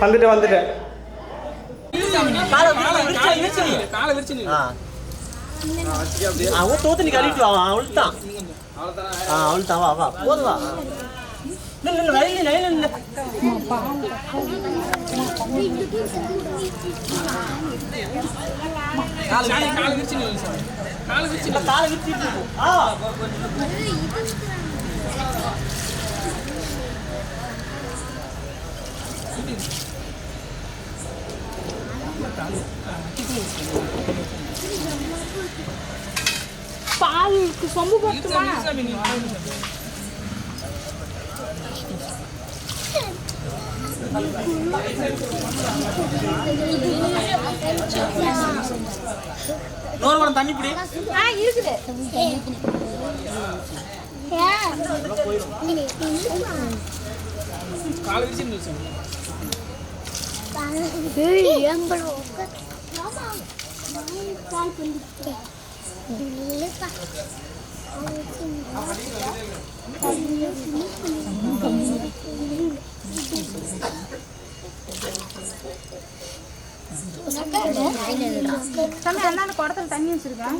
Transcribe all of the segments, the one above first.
வந்துட்டேன். தோத்து நீ கழிட்டு வா அவள்தான் அவள்தான் வா வா போதுவா பாலுக்கு சொம்பு போட்டுமா தண்ணி பிடி இருக்குது அண்ணா குடத்துல தண்ணி வச்சிருக்கேன்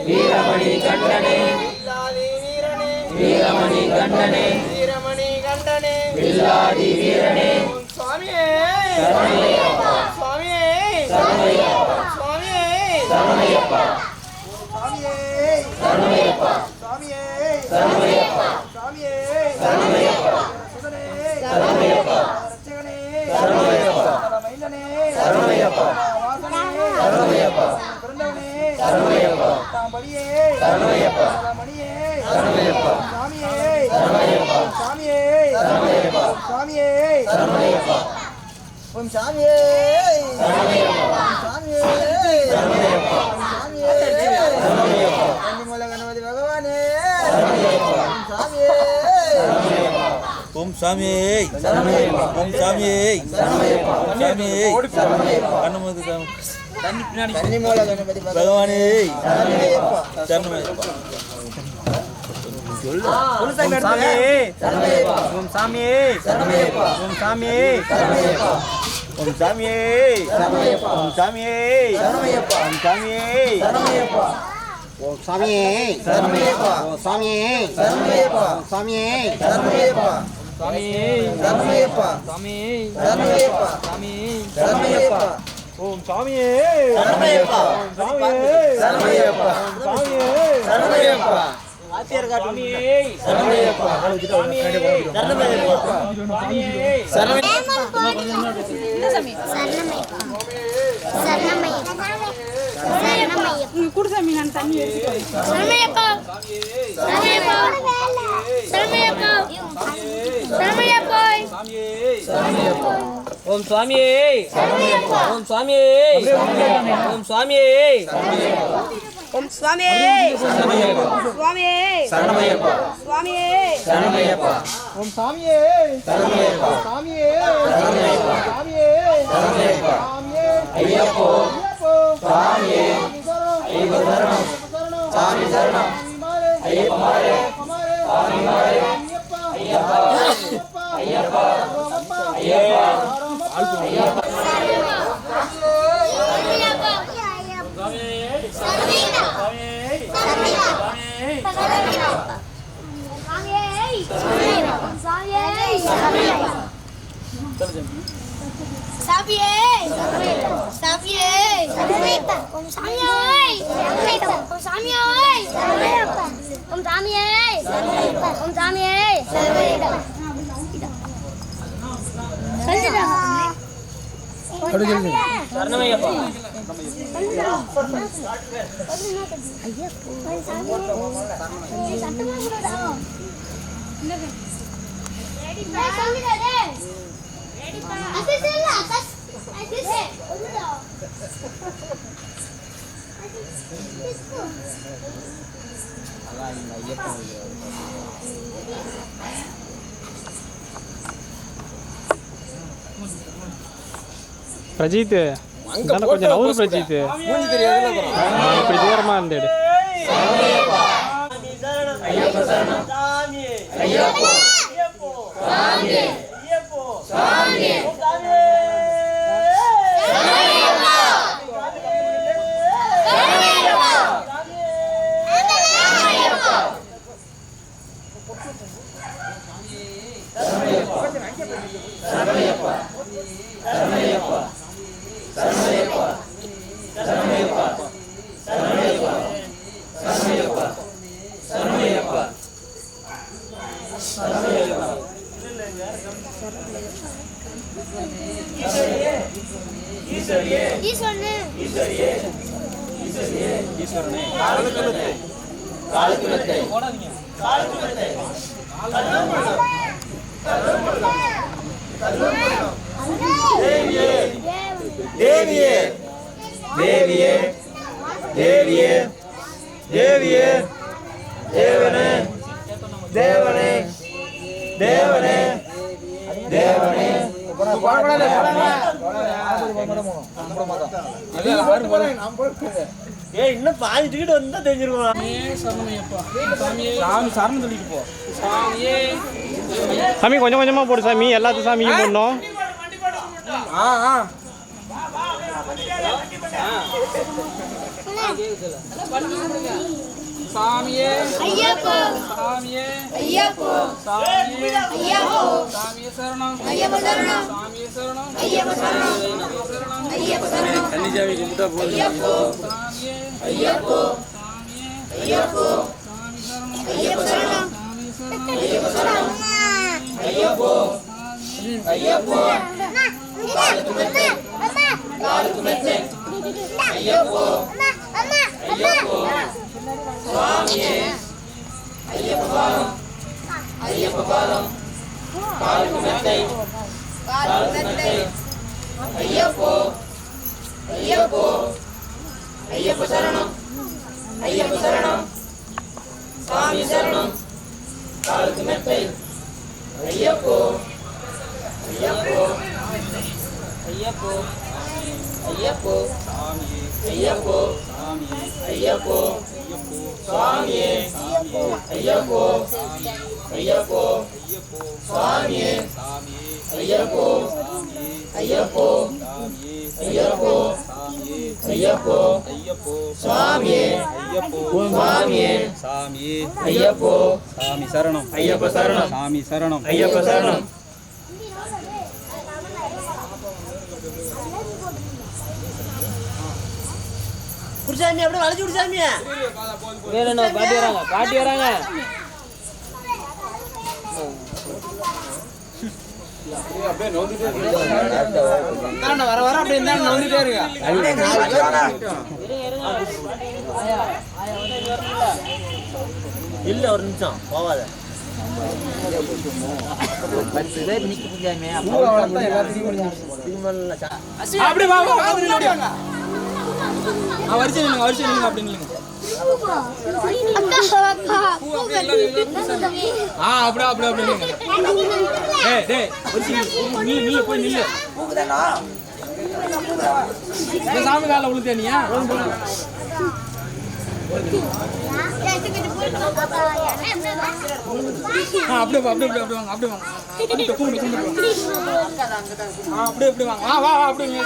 வீரமணி கண்டனே வீரமணி கண்டனே வீரமணி கண்டனே வில்லாதி வீரனே சுவாமியே சரணமையப்பா சுவாமியே சரணமையப்பா சுவாமியே சரணமையப்பா சுவாமியே சரணமையப்பா சுவாமியே சரணமையப்பா சுவாமியே சரணமையப்பா சுதனே சரணமையப்பா ரட்சகனே சரணமையப்பா மைந்தனே சரணமையப்பா வாசனே சரணமையப்பா பிறந்தவனே சரணமையப்பா தாம்படியே சரணமையப்பா மணியே சரணமையப்பா சாமியே சரணமையப்பா சாமியே சரணமையப்பா சாமியே சரணமையப்பா ஓம் சாமியே சரணமையப்பா சாமியே சரணமையப்பா சாமியே சரணமையப்பா கன்னிமூல கணபதி பகவானே சரணமையப்பா சாமியே சரணமையப்பா ஓம் சாமியே சரணமையப்பா ஓம் சாமியே சரணமையப்பா சாமியே சரணமையப்பா கண்ணமுது தண்ணி பின்னாடி கன்னிமூல கணபதி பகவானே சரணமையப்பா சரணமையப்பா ஓம் சாமியே சரணமையப்பா ஓம் சாமியே சரணமையப்பா ஓம் சாமியே சரணமையப்பா ஓம் சாமியே சரணமையப்பா ஓம் சாமியே சரணமையப்பா ஓம் சாமியே சரணமையப்பா ஓம் சாமியே சரணமையப்பா ஓம் சாமியே சரணமையப்பா ஓம் சாமியே சரணமையப்பா சாமியே சரணமையப்பா சாமியே சரணமையப்பா சாமியே சரணமையப்பா ஓம் சாமியே சரணமையப்பா ஓம் சாமியே சரணமையப்பா ஓம் சாமியே சரணமையப்பா ஆத்தியர் காட்டுமியே சரணமையப்பா சாமியே சரணமையப்பா சாமியே சரணமையப்பா சரணமையப்பா சரணமையப்பா குடுசாமி நான் தண்ணி எடுத்துக்கிறேன் சரணமையப்பா சரணமையப்பா சரணமையப்பா சரணமையப்பா சரணமையப்பா ஓம் சுவாமியே சரணமையப்பா ஓம் சுவாமியே ஓம் சுவாமியே சரணமையப்பா ஓம் சுவாமியே சுவாமியே சரணமையப்பா சுவாமியே சரணமையப்பா ஓம் சாமியே சரணமையப்பா சாமியே சரணமையப்பா சாமியே சரணமையப்பா சாமியே ஐயப்போ சாமியே ஐயப்ப சரணம் சாமி சரணம் ஐயப்ப மாரே சாமி மாரே ஐயப்பா ஐயப்பா ஐயப்பா ஐயப்பா ஐயப்பா சாமியே சாமியே சரணமையப்பா பிரஜித் கொஞ்சம் நவுறு பிரஜித் இப்படி தூரமா இருந்தேடு தேவியே தேவியே தேவியே தேவியே தேவனே தேவனே தேவனே தேவனே ஏய் இன்னும் பாதி டிக்கெட் வந்தா தெரிஞ்சிருக்கோம். சரணம் சொல்லிட்டு போ சாமி, கொஞ்சம் கொஞ்சமா போடு சாமி, எல்லாத்தையும் சாமியும் போடணும். சாமியே ஐயப்போ சாமியே ஐயப்போ சாமியே ஐயப்போ சாமியே சரணம் ஐயப்போ சரணம் சாமியே சரணம் ஐயப்போ சரணம் ஐயப்போ சரணம் கன்னிசாமி கும்பிட்டா போதும். ஐயப்போ சாமியே ஐயப்போ சாமியே ஐயப்போ சாமி சரணம் ஐயப்போ சரணம் சாமியே சரணம் ஐயப்போ சரணம் ஐயப்போ ஐயப்போ காலுக்கு மெத்தை காலுக்கு மெத்தை ஐயப்போ ஐயப்போ சுவாமியே ஐயப்ப பாதம் ஐயப்ப பாதம் காலுக்கு மெத்தை காலுக்கு மெத்தை ஐயப்போ ஐயப்போ ஐயப்ப சரணம் ஐயப்ப சரணம் சுவாமி சரணம் காலுக்கு மெத்தை ஐயப்போ ஐயப்போ ஐயப்போ ஐயப்போ ஐயப்போ ஐயப்போ சுவாமியே ஐயப்போ ஐயப்போ சுவாமியே ஐயப்போ ஐயப்போ ஐயப்போ ஐயப்போ சுவாமியே சுவாமியே சாமி ஐயப்போ சாமி சரணம் ஐயப்ப சரணம் சாமி சரணம் ஐயப்ப சரணம் குருசாமி அப்படியே வளைச்சு விடுசாமியா. வேற என்ன பாட்டி வராங்க பாட்டி வராங்க. வர வர அப்படியே இருந்தா நோந்துட்டே இருங்க. இல்ல ஒரு நிமிஷம் போவாத. அப்படியே வாங்க வாங்க வரிசை நில்லுங்க வரிசை நில்லுங்க அப்படி நில்லுங்க. அப்படியே அப்படியே அப்படியே நில்லுங்க. டேய் டேய் நில்லு நில்லு போய் நில்லு. இந்த சாமி கால விழுந்தே நீ அப்படியே அப்படியே அப்படியே அப்படியே வாங்க அப்படியே வாங்க அப்படியே அப்படியே வாங்க வா வா அப்படியே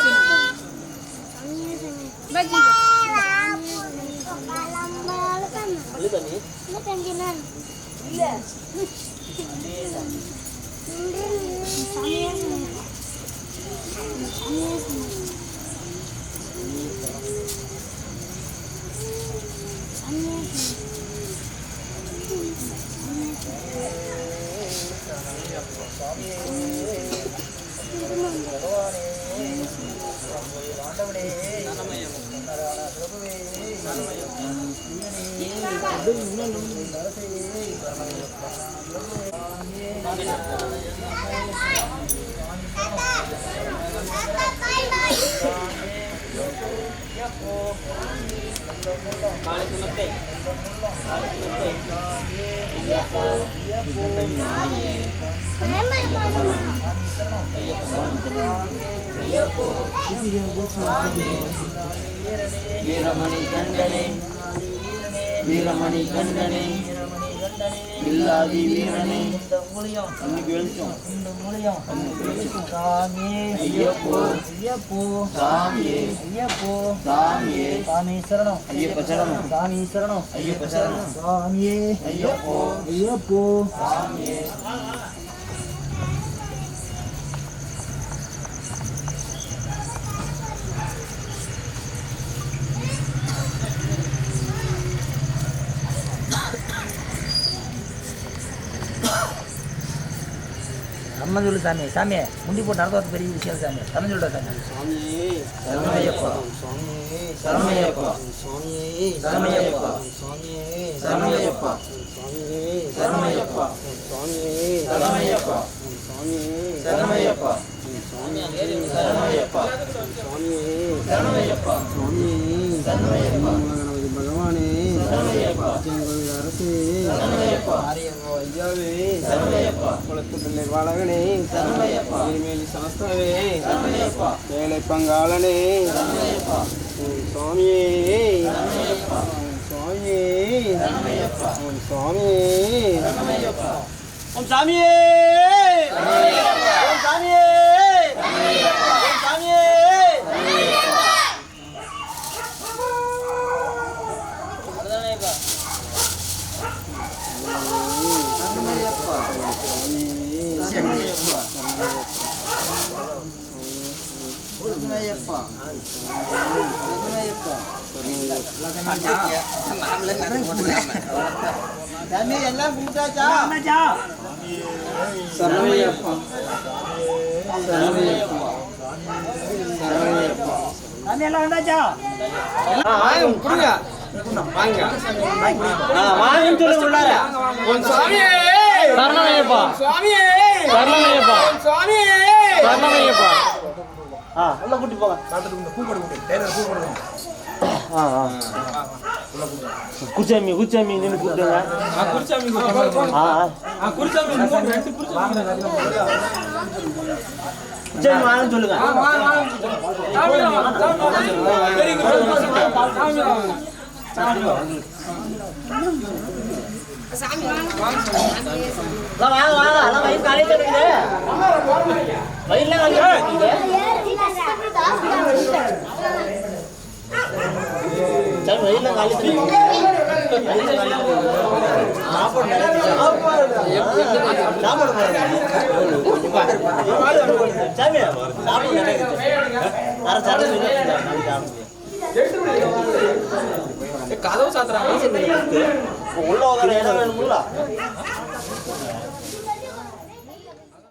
வீரமணி கண்டனே வீரமணி கண்டனே இல்லாதி வீரனே இன்னைக்கு வெளிச்சம் சாமியே ஐயப்போ ஐயப்போ சாமியே ஐயப்போ சாமியே சாமி சரணம் ஐயப்ப சரணம் சாமி சரணம் ஐயப்ப சரணம் சாமியே ஐயப்போ ஐயப்போ சாமியே அம்மன் சொல்லு சாமி சாமியே முண்டி போட்டு நடத்துவது பெரிய விஷயம் சாமி தமிழ் சொல்ற சாமி சரணமையப்பா சரணமையப்பா சரணமையப்பா சரணமையப்பா சரணமையப்பா சரணமையப்பா சரணமையப்பா சரணமையப்பா சரணமையப்பா பகவானே அரசே ஐயாவே குளத்து பிள்ளை பாலகனே மேலி சாஸ்தாவே வேலை பங்காளனே சுவாமியே சுவாமியே சுவாமியே ஓம் சாமியே ஓம் சாமியே ஓம் சாமியே எல்லாம் கும்பிட்டாச்சா சரணமையப்பா சரணமையப்பா சாமி எல்லாம் வந்தாச்சா கொடுங்க வாங்க வாங்கன்னு சொல்லுங்க உள்ளார சாமியே சரணமையப்பா சுவாமியே சரணமையப்பா சுவாமியே சரணமையப்பா உள்ள கூட்டி போங்க குச்சாமி குச்சாமி நின்று கூப்பிடுங்க குச்சாமி வாங்கன்னு சொல்லுங்க வாங்க வாங்க அதான் வயிறு காலையில் இருக்குது வயிறுலாம் சாமி வயிறுலாம் காலையில் சாமி கதவு சாத்துறாங்க உள்ள வேணுங்களா